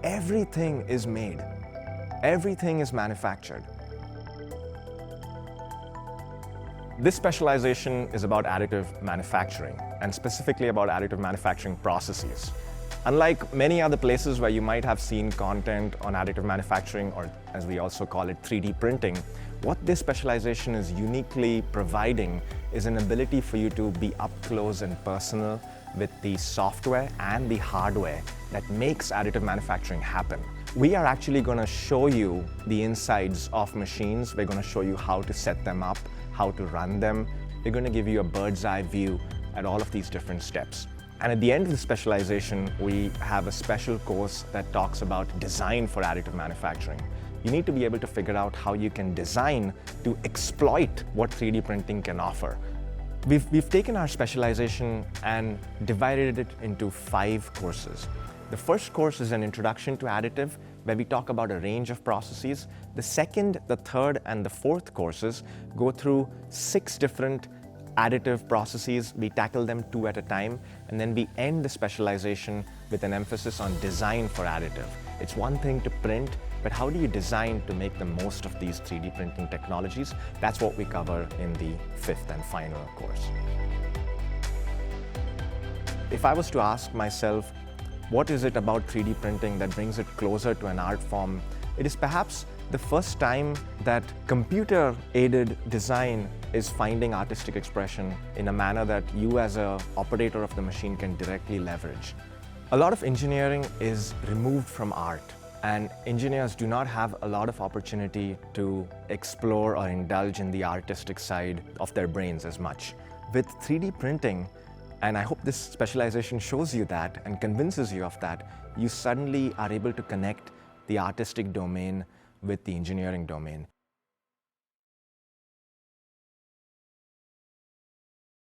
everything is made. Everything is manufactured. This specialization is about additive manufacturing, and specifically about additive manufacturing processes. Unlike many other places where you might have seen content on additive manufacturing, or as we also call it, 3D printing, what this specialization is uniquely providing is an ability for you to be up close and personal with the software and the hardware that makes additive manufacturing happen. We are actually going to show you the insides of machines. We're going to show you how to set them up, how to run them. We're going to give you a bird's eye view at all of these different steps. And at the end of the specialization, we have a special course that talks about design for additive manufacturing. You need to be able to figure out how you can design to exploit what 3D printing can offer. We've taken our specialization and divided it into 5 courses. The first course is an introduction to additive, where we talk about a range of processes. The second, the third, and the fourth courses go through 6 different additive processes. We tackle them 2 at a time, and then we end the specialization with an emphasis on design for additive. It's one thing to print, but how do you design to make the most of these 3D printing technologies? That's what we cover in the 5th and final course. If I was to ask myself, what is it about 3D printing that brings it closer to an art form? It is perhaps the first time that computer-aided design is finding artistic expression in a manner that you as an operator of the machine can directly leverage. A lot of engineering is removed from art, and engineers do not have a lot of opportunity to explore or indulge in the artistic side of their brains as much. With 3D printing, and I hope this specialization shows you that and convinces you of that, you suddenly are able to connect the artistic domain with the engineering domain.